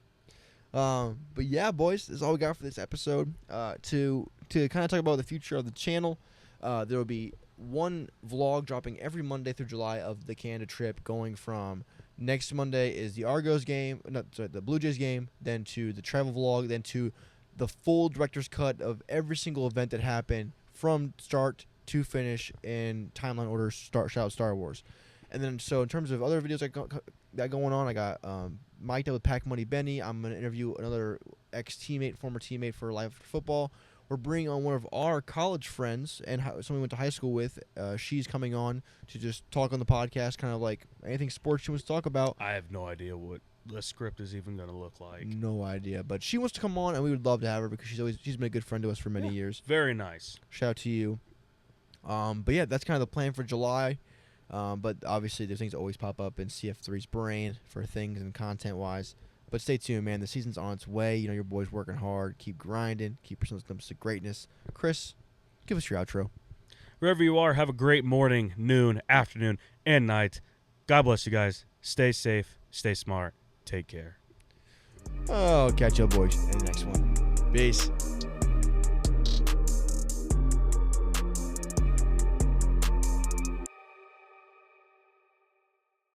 But yeah, boys, that's all we got for this episode. To kind of talk about the future of the channel, there will be one vlog dropping every Monday through July of the Canada trip, going from next Monday is the Argos game, the Blue Jays game, then to the travel vlog, then to the full director's cut of every single event that happened from start to finish in timeline order. Shout out Star Wars. And then so in terms of other videos that going on, I got mic'd up with Pack Money Benny. I'm going to interview another former teammate for Live Football. We're bringing on one of our college friends and someone we went to high school with. She's coming on to just talk on the podcast, kind of like anything sports she wants to talk about. I have no idea what the script is even going to look like. No idea, but she wants to come on, and we would love to have her because she's been a good friend to us for many years. Very nice. Shout out to you. But yeah, that's kind of the plan for July. But obviously, there's things that always pop up in CF3's brain for things and content-wise. But stay tuned, man. The season's on its way. You know, your boy's working hard. Keep grinding. Keep pursuing steps to greatness. Chris, give us your outro. Wherever you are, have a great morning, noon, afternoon, and night. God bless you guys. Stay safe. Stay smart. Take care. Oh, catch you boys in the next one. Peace.